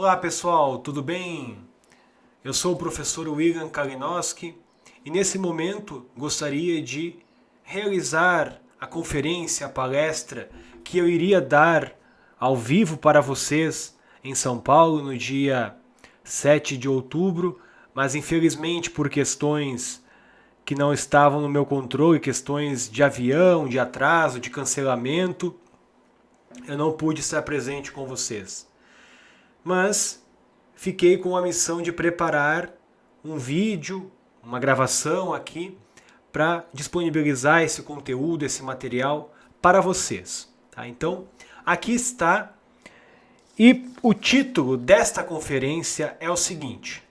Olá pessoal, tudo bem? Eu sou o professor William Kalinowski e nesse momento gostaria de realizar a conferência, a palestra que eu iria dar ao vivo para vocês em São Paulo no dia 7 de outubro, mas infelizmente por questões que não estavam no meu controle, questões de avião, de atraso, de cancelamento, eu não pude estar presente com vocês. Mas fiquei com a missão de preparar um vídeo, uma gravação aqui para disponibilizar esse conteúdo, esse material para vocês. Tá? Então, aqui está. E o título desta conferência é o seguinte: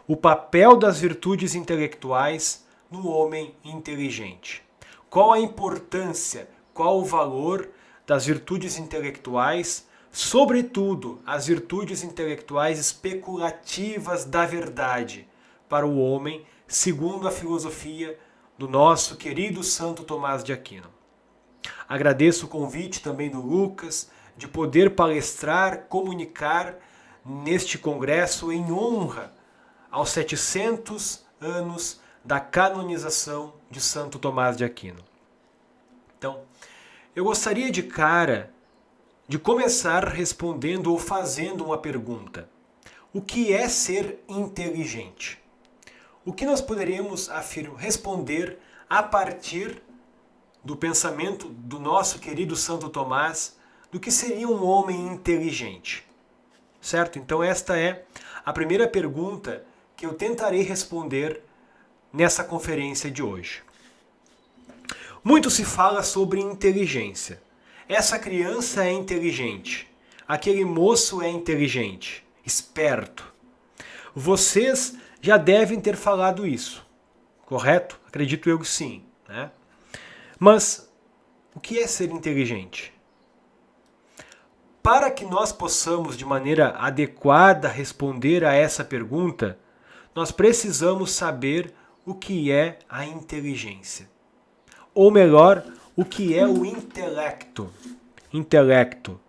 o papel das virtudes intelectuais no homem inteligente. Qual a importância, qual o valor das virtudes intelectuais, sobretudo as virtudes intelectuais especulativas da verdade, para o homem, segundo a filosofia do nosso querido Santo Tomás de Aquino. Agradeço o convite também do Lucas de poder palestrar, comunicar neste congresso em honra aos 700 anos da canonização de Santo Tomás de Aquino. Então, eu gostaria de começar respondendo ou fazendo uma pergunta. O que é ser inteligente? O que nós poderíamos responder a partir do pensamento do nosso querido Santo Tomás do que seria um homem inteligente? Certo? Então esta é a primeira pergunta que eu tentarei responder nessa conferência de hoje. Muito se fala sobre inteligência. Essa criança é inteligente. Aquele moço é inteligente, esperto. Vocês já devem ter falado isso, correto? Acredito eu que sim, né? Mas o que é ser inteligente? Para que nós possamos de maneira adequada responder a essa pergunta, nós precisamos saber o que é a inteligência. Ou melhor, o que é o intelecto. Intelecto.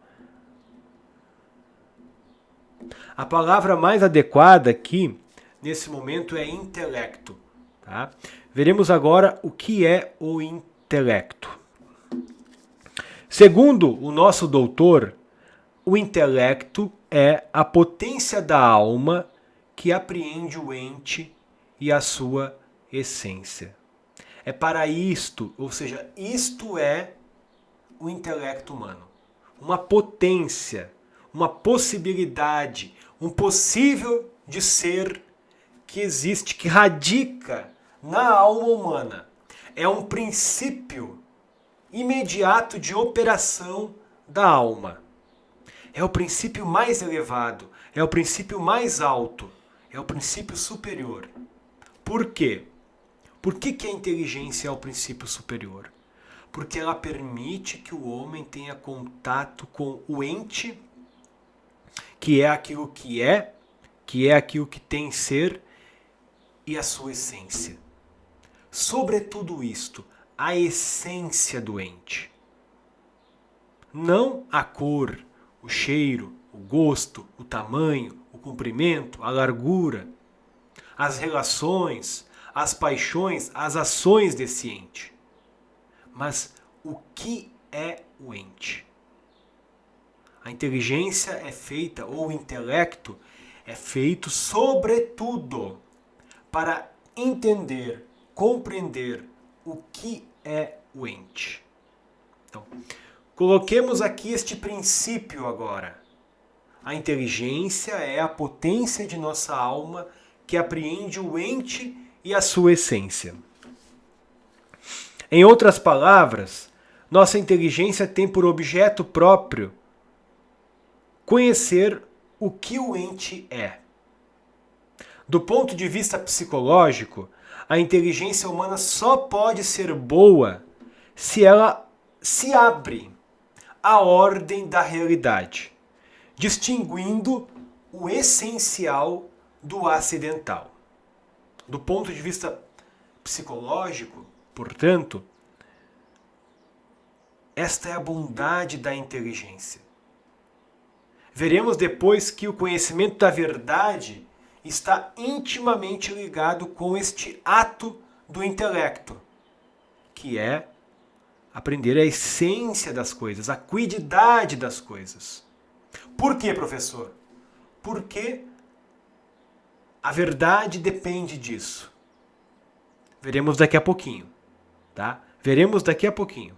A palavra mais adequada aqui, nesse momento, é intelecto. Tá? Veremos agora o que é o intelecto. Segundo o nosso doutor, o intelecto é a potência da alma que apreende o ente e a sua essência. É para isto, ou seja, isto é o intelecto humano. Uma potência, uma possibilidade, um possível de ser que existe, que radica na alma humana. É um princípio imediato de operação da alma. É o princípio mais elevado, é o princípio mais alto, é o princípio superior. Por quê? Por que a inteligência é o princípio superior? Porque ela permite que o homem tenha contato com o ente, que é aquilo que é aquilo que tem ser, e a sua essência. Sobre tudo isto, a essência do ente. Não a cor, o cheiro, o gosto, o tamanho, o comprimento, a largura, as relações, as paixões, as ações desse ente. Mas o que é o ente? A inteligência é feita, ou o intelecto é feito, sobretudo, para entender, compreender o que é o ente. Então, coloquemos aqui este princípio agora. A inteligência é a potência de nossa alma que apreende o ente e a sua essência. Em outras palavras, nossa inteligência tem por objeto próprio conhecer o que o ente é. Do ponto de vista psicológico, a inteligência humana só pode ser boa se ela se abre à ordem da realidade, distinguindo o essencial do acidental. Do ponto de vista psicológico, portanto, esta é a bondade da inteligência. Veremos depois que o conhecimento da verdade está intimamente ligado com este ato do intelecto, que é aprender a essência das coisas, a cuididade das coisas. Por quê, professor? Porque a verdade depende disso. Veremos daqui a pouquinho, tá? Veremos daqui a pouquinho.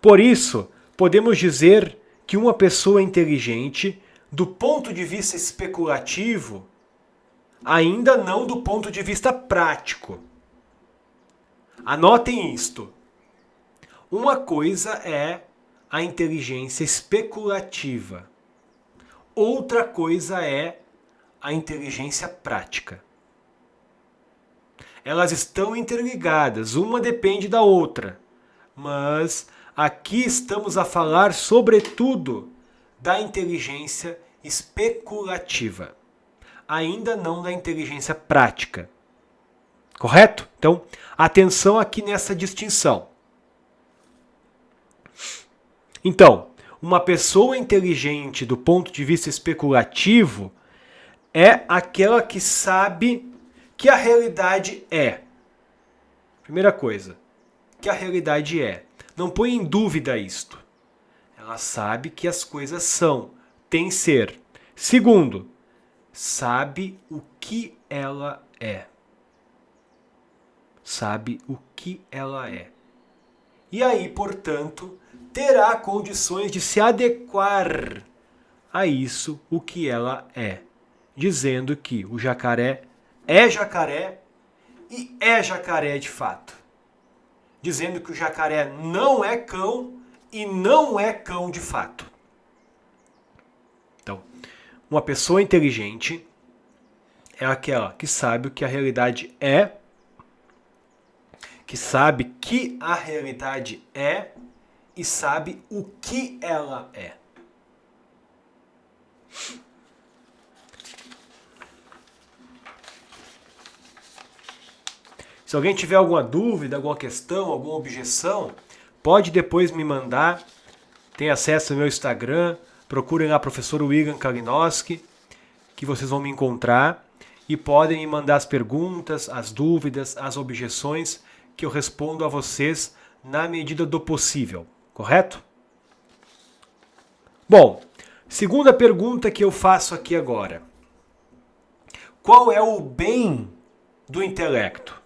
Por isso, podemos dizer que uma pessoa inteligente, do ponto de vista especulativo, ainda não do ponto de vista prático. Anotem isto. Uma coisa é a inteligência especulativa. Outra coisa é a inteligência prática. Elas estão interligadas, uma depende da outra. Mas aqui estamos a falar, sobretudo, da inteligência especulativa. Ainda não da inteligência prática. Correto? Então, atenção aqui nessa distinção. Então, uma pessoa inteligente do ponto de vista especulativo é aquela que sabe que a realidade é. Primeira coisa, que a realidade é. Não põe em dúvida isto. Ela sabe que as coisas são, tem ser. Segundo, sabe o que ela é. Sabe o que ela é. E aí, portanto, terá condições de se adequar a isso, o que ela é. Dizendo que o jacaré e é jacaré de fato. Dizendo que o jacaré não é cão e não é cão de fato. Então, uma pessoa inteligente é aquela que sabe o que a realidade é, que sabe que a realidade é e sabe o que ela é. Se alguém tiver alguma dúvida, alguma questão, alguma objeção, pode depois me mandar. Tem acesso ao meu Instagram. Procurem lá professor William Kalinowski, que vocês vão me encontrar. E podem me mandar as perguntas, as dúvidas, as objeções, que eu respondo a vocês na medida do possível. Correto? Bom, segunda pergunta que eu faço aqui agora. Qual é o bem do intelecto?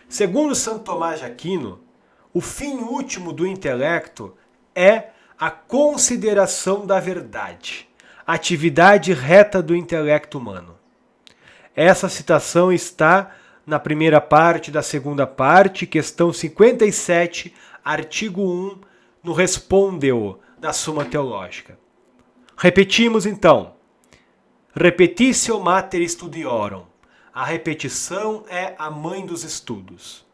Segundo Santo Tomás de Aquino, o fim último do intelecto é a consideração da verdade, a atividade reta do intelecto humano. Essa citação está na primeira parte da segunda parte, questão 57, artigo 1, no Respondeu, da Suma Teológica. Repetimos então. Repetitio mater studiorum. A repetição é a mãe dos estudos.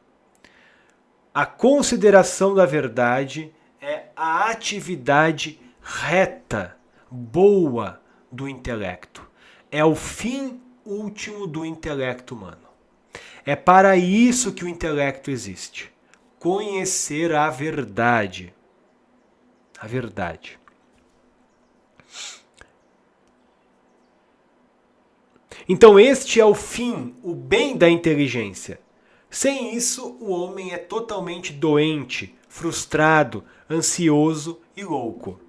A consideração da verdade é a atividade reta, boa do intelecto. É o fim último do intelecto humano. É para isso que o intelecto existe. Conhecer a verdade. A verdade. Então este é o fim, o bem da inteligência. Sem isso, o homem é totalmente doente, frustrado, ansioso e louco.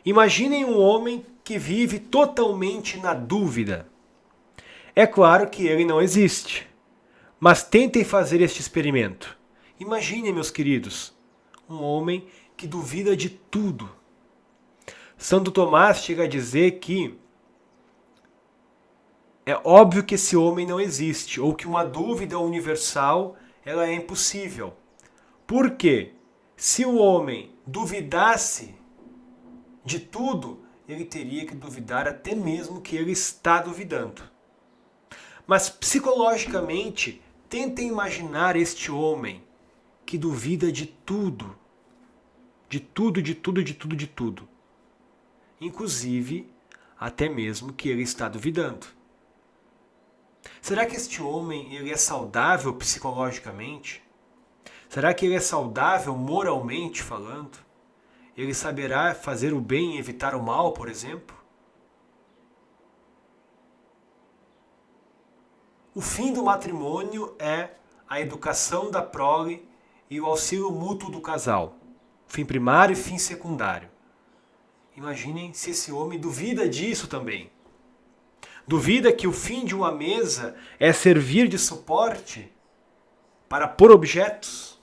Imaginem um homem que vive totalmente na dúvida. É claro que ele não existe. Mas tentem fazer este experimento. Imaginem, meus queridos, um homem que duvida de tudo. Santo Tomás chega a dizer que é óbvio que esse homem não existe, ou que uma dúvida universal ela é impossível. Por quê? Se o homem duvidasse de tudo, ele teria que duvidar até mesmo que ele está duvidando. Mas psicologicamente, tentem imaginar este homem que duvida de tudo. De tudo, de tudo, de tudo, de tudo. Inclusive, até mesmo que ele está duvidando. Será que este homem ele é saudável psicologicamente? Será que ele é saudável moralmente falando? Ele saberá fazer o bem e evitar o mal, por exemplo? O fim do matrimônio é a educação da prole e o auxílio mútuo do casal. Fim primário e fim secundário. Imaginem se esse homem duvida disso também. Duvida que o fim de uma mesa é servir de suporte para pôr objetos?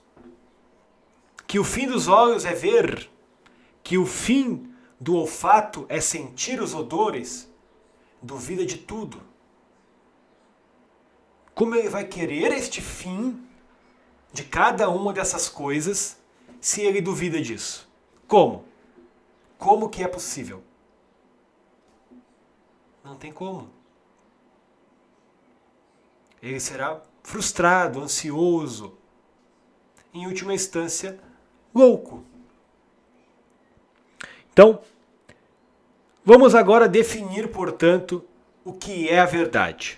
Que o fim dos olhos é ver? Que o fim do olfato é sentir os odores? Duvida de tudo. Como ele vai querer este fim de cada uma dessas coisas se ele duvida disso? Como? Como que é possível? Não tem como. Ele será frustrado, ansioso, em última instância, louco. Então, vamos agora definir, portanto, o que é a verdade.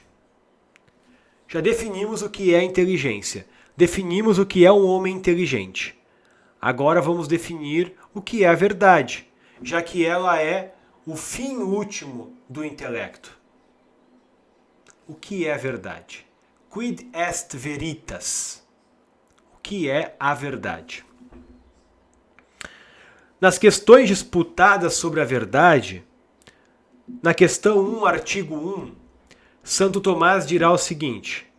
Já definimos o que é inteligência. Definimos o que é um homem inteligente. Agora vamos definir o que é a verdade, já que ela é o fim último do intelecto. O que é a verdade? Quid est veritas? O que é a verdade? Nas questões disputadas sobre a verdade, na questão 1, artigo 1, Santo Tomás dirá o seguinte: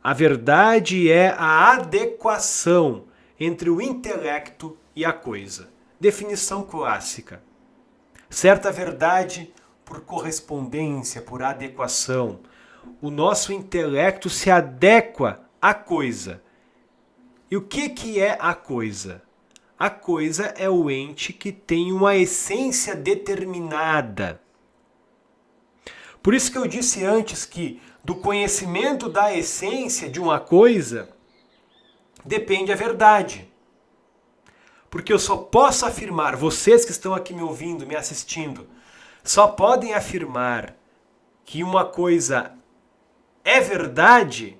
a verdade é a adequação entre o intelecto e a coisa. Definição clássica. Certa verdade por correspondência, por adequação. O nosso intelecto se adequa à coisa. E o que é a coisa? A coisa é o ente que tem uma essência determinada. Por isso que eu disse antes que do conhecimento da essência de uma coisa depende a verdade. Porque eu só posso afirmar, vocês que estão aqui me ouvindo, me assistindo, só podem afirmar que uma coisa é verdade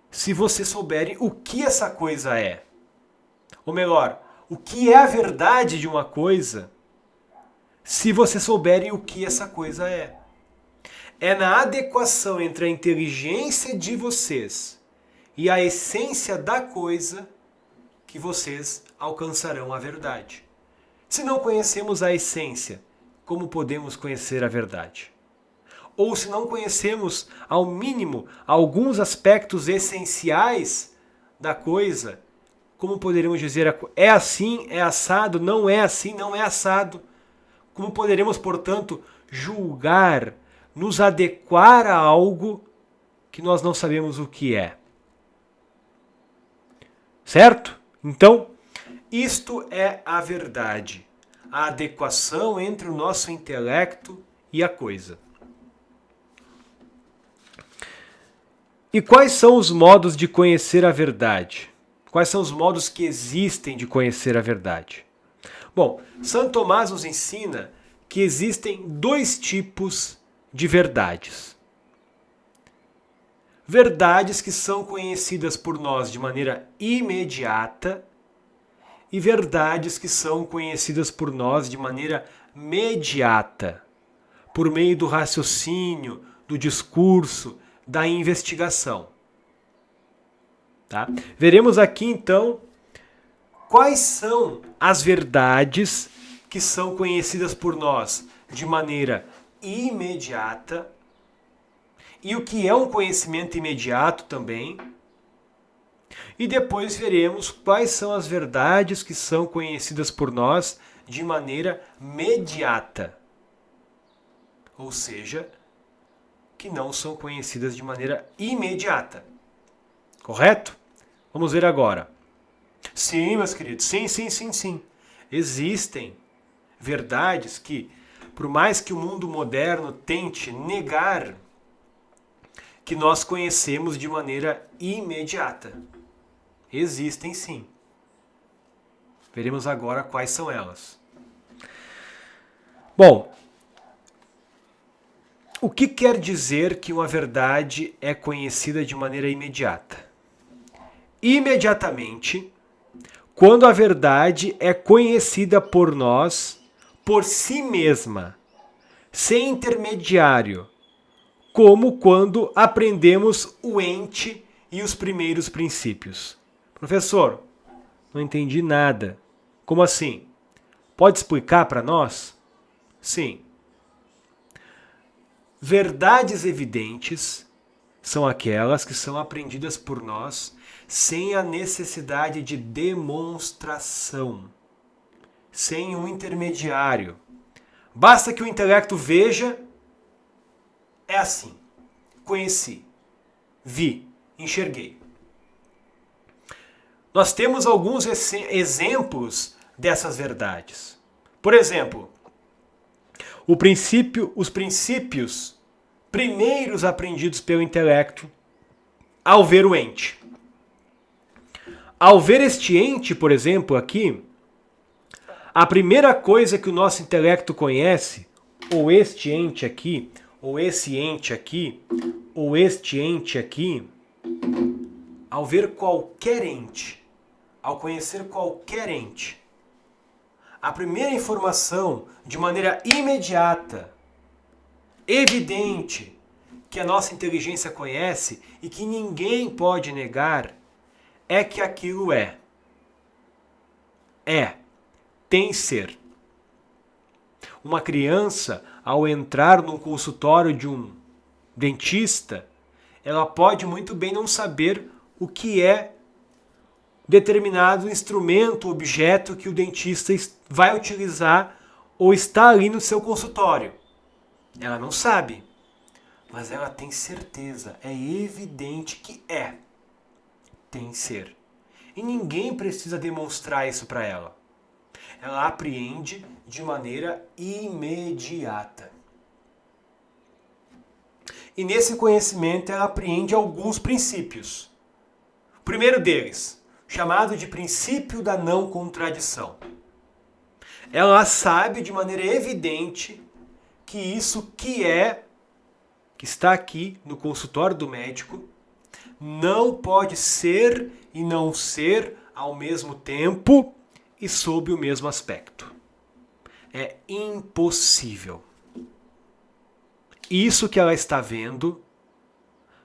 se vocês souberem o que essa coisa é. Ou melhor, o que é a verdade de uma coisa se vocês souberem o que essa coisa é. É na adequação entre a inteligência de vocês e a essência da coisa que vocês alcançarão a verdade. Se não conhecemos a essência, como podemos conhecer a verdade? Ou se não conhecemos, ao mínimo, alguns aspectos essenciais da coisa, como poderemos dizer, é assim, é assado, não é assim, não é assado? Como poderemos, portanto, julgar, nos adequar a algo que nós não sabemos o que é? Certo? Então, isto é a verdade, a adequação entre o nosso intelecto e a coisa. E quais são os modos de conhecer a verdade? Quais são os modos que existem de conhecer a verdade? Bom, Santo Tomás nos ensina que existem dois tipos de verdades. Verdades que são conhecidas por nós de maneira imediata e verdades que são conhecidas por nós de maneira mediata, por meio do raciocínio, do discurso, da investigação. Tá? Veremos aqui então quais são as verdades que são conhecidas por nós de maneira imediata e o que é um conhecimento imediato também. E depois veremos quais são as verdades que são conhecidas por nós de maneira mediata, ou seja, que não são conhecidas de maneira imediata. Correto? Vamos ver agora. Sim, meus queridos, sim. Existem verdades que, por mais que o mundo moderno tente negar, que nós conhecemos de maneira imediata. Existem sim. Veremos agora quais são elas. Bom, o que quer dizer que uma verdade é conhecida de maneira imediata? Imediatamente, quando a verdade é conhecida por nós, por si mesma, sem intermediário, como quando aprendemos o ente e os primeiros princípios. Professor, não entendi nada. Como assim? Pode explicar para nós? Sim. Verdades evidentes são aquelas que são aprendidas por nós sem a necessidade de demonstração, sem um intermediário. Basta que o intelecto veja, é assim. Conheci, vi, enxerguei. Nós temos alguns exemplos dessas verdades. Por exemplo, os princípios primeiros aprendidos pelo intelecto ao ver o ente. Ao ver este ente, por exemplo, aqui, a primeira coisa que o nosso intelecto conhece, ou este ente aqui, ou esse ente aqui, ou este ente aqui, ao ver qualquer ente, ao conhecer qualquer ente, a primeira informação, de maneira imediata, evidente, que a nossa inteligência conhece e que ninguém pode negar, é que aquilo é. Tem ser. Uma criança, ao entrar num consultório de um dentista, ela pode muito bem não saber o que é determinado instrumento, objeto que o dentista vai utilizar ou está ali no seu consultório. Ela não sabe, mas ela tem certeza, é evidente que tem ser. E ninguém precisa demonstrar isso para ela. Ela apreende de maneira imediata. E nesse conhecimento ela apreende alguns princípios. O primeiro deles, chamado de princípio da não contradição. Ela sabe de maneira evidente que isso que está aqui no consultório do médico, não pode ser e não ser ao mesmo tempo e sob o mesmo aspecto. É impossível. Isso que ela está vendo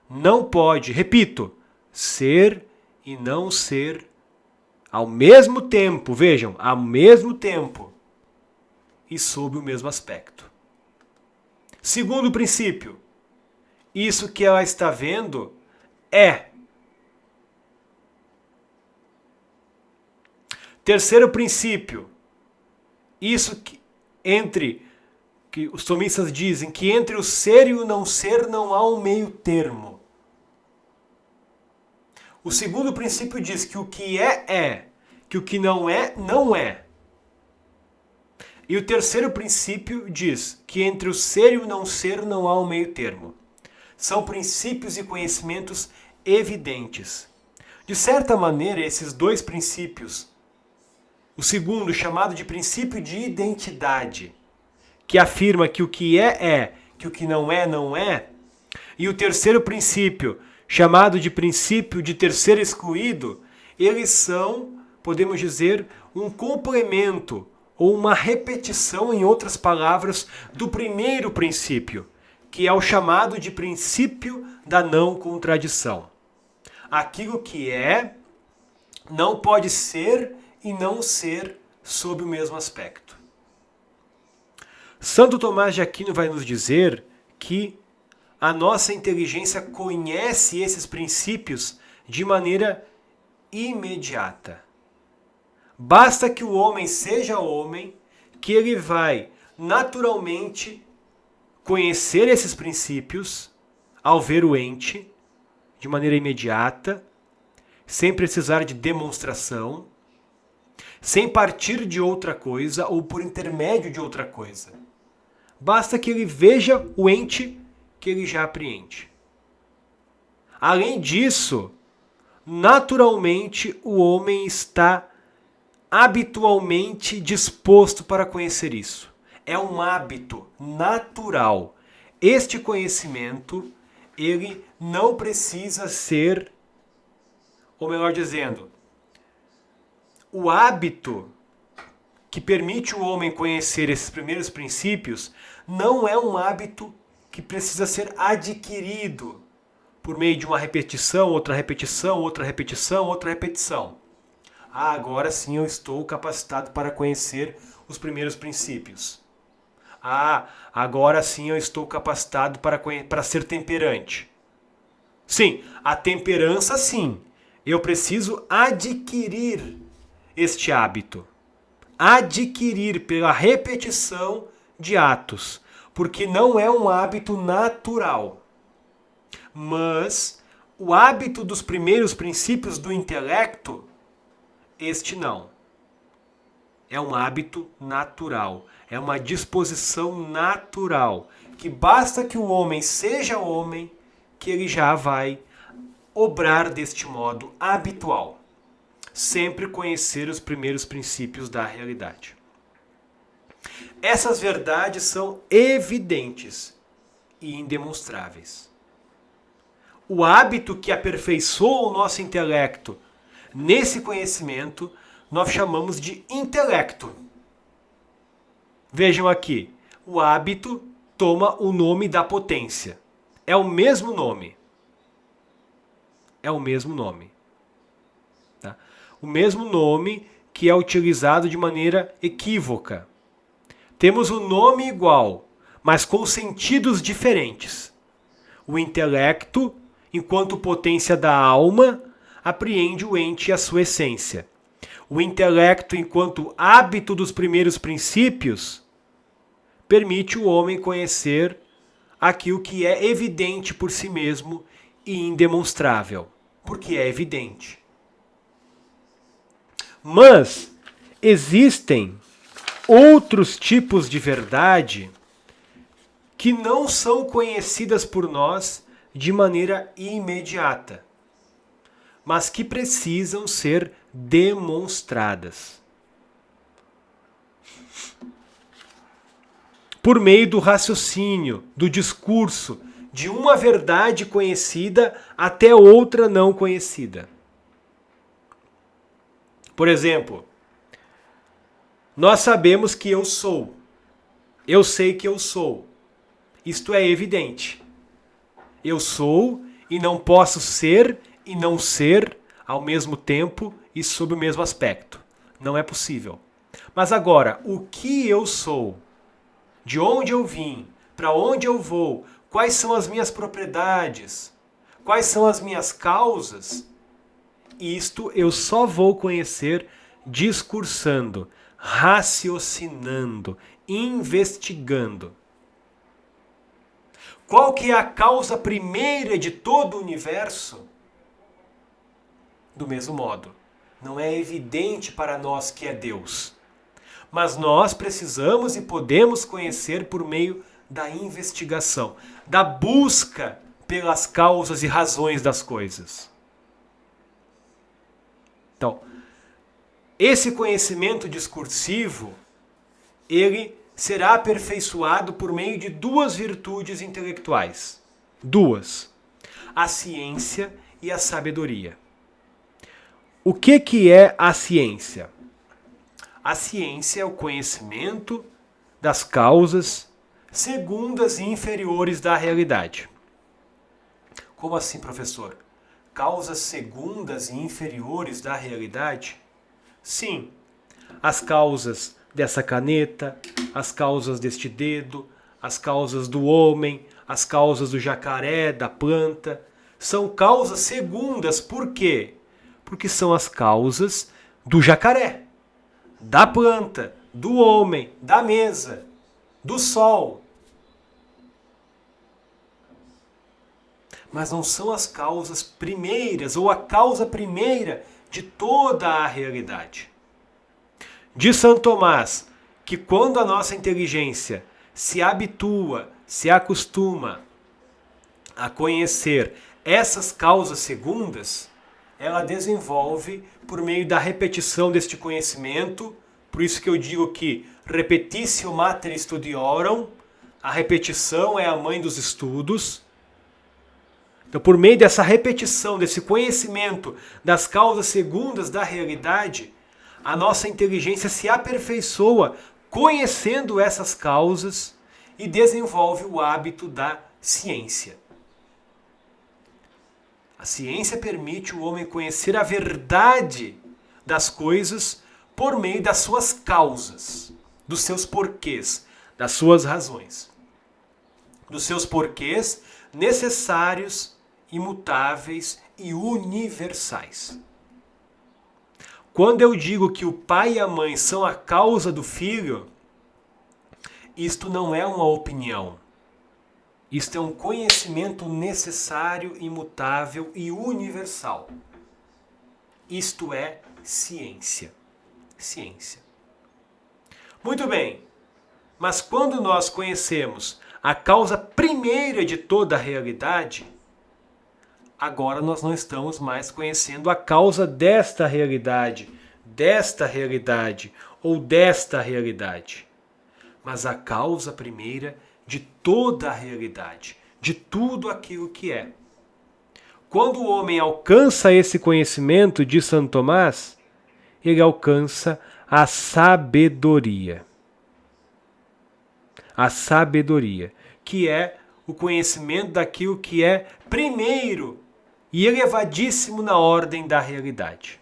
não pode, repito, ser e não ser ao mesmo tempo, vejam, ao mesmo tempo e sob o mesmo aspecto. Segundo princípio, isso que ela está vendo é. Terceiro princípio, isso que os tomistas dizem que entre o ser e o não ser não há um meio termo. O segundo princípio diz que o que é, que o que não é, não é. E o terceiro princípio diz que entre o ser e o não ser não há um meio termo. São princípios e conhecimentos evidentes. De certa maneira, esses dois princípios, o segundo, chamado de princípio de identidade, que afirma que o que é, que o que não é, não é, e o terceiro princípio, chamado de princípio de terceiro excluído, eles são, podemos dizer, um complemento ou uma repetição, em outras palavras, do primeiro princípio, que é o chamado de princípio da não contradição. Aquilo que é não pode ser e não ser sob o mesmo aspecto. Santo Tomás de Aquino vai nos dizer que a nossa inteligência conhece esses princípios de maneira imediata. Basta que o homem seja homem, que ele vai naturalmente conhecer esses princípios ao ver o ente de maneira imediata, sem precisar de demonstração, sem partir de outra coisa ou por intermédio de outra coisa. Basta que ele veja o ente que ele já apreende. Além disso, naturalmente o homem está habitualmente disposto para conhecer isso. É um hábito natural. Este conhecimento, ele não precisa ser, ou melhor dizendo, o hábito que permite o homem conhecer esses primeiros princípios não é um hábito que precisa ser adquirido por meio de uma repetição, outra repetição, outra repetição, outra repetição. Ah, agora sim eu estou capacitado para conhecer os primeiros princípios. Ah, agora sim eu estou capacitado para ser temperante. Sim, a temperança sim. Eu preciso adquirir este hábito. Adquirir pela repetição de atos. Porque não é um hábito natural. Mas o hábito dos primeiros princípios do intelecto, este não. É um hábito natural. É uma disposição natural. Que basta que o homem seja homem, que ele já vai obrar deste modo habitual. Sempre conhecer os primeiros princípios da realidade. Essas verdades são evidentes e indemonstráveis. O hábito que aperfeiçoa o nosso intelecto nesse conhecimento, nós chamamos de intelecto. Vejam aqui, o hábito toma o nome da potência. É o mesmo nome. É o mesmo nome. Tá? O mesmo nome que é utilizado de maneira equívoca. Temos o nome igual, mas com sentidos diferentes. O intelecto, enquanto potência da alma, apreende o ente e a sua essência. O intelecto, enquanto hábito dos primeiros princípios, permite o homem conhecer aquilo que é evidente por si mesmo e indemonstrável, porque é evidente. Mas existem outros tipos de verdade que não são conhecidas por nós de maneira imediata, mas que precisam ser demonstradas. Por meio do raciocínio, do discurso, de uma verdade conhecida até outra não conhecida. Por exemplo, nós sabemos que eu sou. Eu sei que eu sou. Isto é evidente. Eu sou e não posso ser e não ser ao mesmo tempo e sob o mesmo aspecto. Não é possível. Mas agora, o que eu sou? De onde eu vim? Para onde eu vou? Quais são as minhas propriedades? Quais são as minhas causas? Isto eu só vou conhecer discursando, raciocinando, investigando. Qual que é a causa primeira de todo o universo? Do mesmo modo, não é evidente para nós que é Deus. Mas nós precisamos e podemos conhecer por meio da investigação, da busca pelas causas e razões das coisas. Então, esse conhecimento discursivo, ele será aperfeiçoado por meio de duas virtudes intelectuais. Duas. A ciência e a sabedoria. O que é a ciência? A ciência é o conhecimento das causas segundas e inferiores da realidade. Como assim, professor? Causas segundas e inferiores da realidade? Sim, as causas dessa caneta, as causas deste dedo, as causas do homem, as causas do jacaré, da planta, são causas segundas. Por quê? Porque são as causas do jacaré, da planta, do homem, da mesa, do sol. Mas não são as causas primeiras ou a causa primeira de toda a realidade. Diz Santo Tomás que quando a nossa inteligência se habitua, se acostuma a conhecer essas causas segundas, ela desenvolve por meio da repetição deste conhecimento. Por isso que eu digo que repetitio mater studiorum, a repetição é a mãe dos estudos. Então, por meio dessa repetição, desse conhecimento das causas segundas da realidade, A nossa inteligência se aperfeiçoa conhecendo essas causas e desenvolve o hábito da ciência. A ciência permite o homem conhecer a verdade das coisas por meio das suas causas, dos seus porquês, das suas razões. Dos seus porquês necessários, imutáveis e universais. Quando eu digo que o pai e a mãe são a causa do filho, isto não é uma opinião. Isto é um conhecimento necessário, imutável e universal. Isto é ciência. Ciência. Muito bem, mas quando nós conhecemos a causa primeira de toda a realidade, agora nós não estamos mais conhecendo a causa desta realidade ou desta realidade, mas a causa primeira de toda a realidade, de tudo aquilo que é. Quando o homem alcança esse conhecimento de Santo Tomás, ele alcança a sabedoria. A sabedoria, que é o conhecimento daquilo que é primeiro e elevadíssimo na ordem da realidade.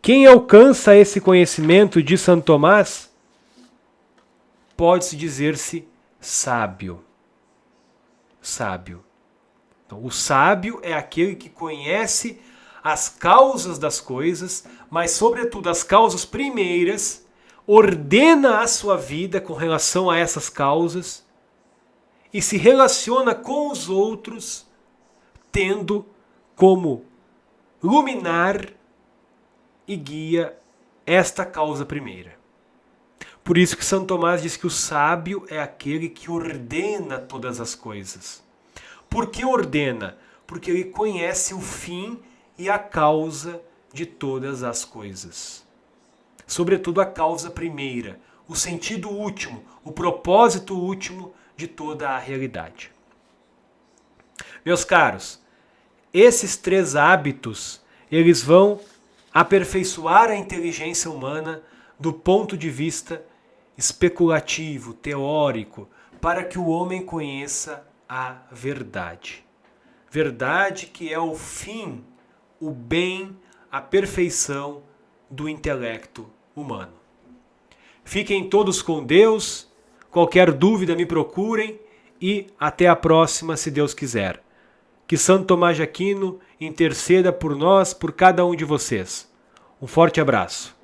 Quem alcança esse conhecimento de Santo Tomás pode-se dizer-se sábio. Sábio. Então, o sábio é aquele que conhece as causas das coisas, mas sobretudo as causas primeiras, ordena a sua vida com relação a essas causas e se relaciona com os outros tendo como luminar e guia esta causa primeira. Por isso que Santo Tomás diz que o sábio é aquele que ordena todas as coisas. Por que ordena? Porque ele conhece o fim e a causa de todas as coisas. Sobretudo a causa primeira, o sentido último, o propósito último de toda a realidade. Meus caros, esses 3 hábitos, eles vão aperfeiçoar a inteligência humana do ponto de vista especulativo, teórico, para que o homem conheça a verdade. Verdade que é o fim, o bem, a perfeição do intelecto humano. Fiquem todos com Deus. Qualquer dúvida me procurem e até a próxima, se Deus quiser. Que Santo Tomás de Aquino interceda por nós, por cada um de vocês. Um forte abraço.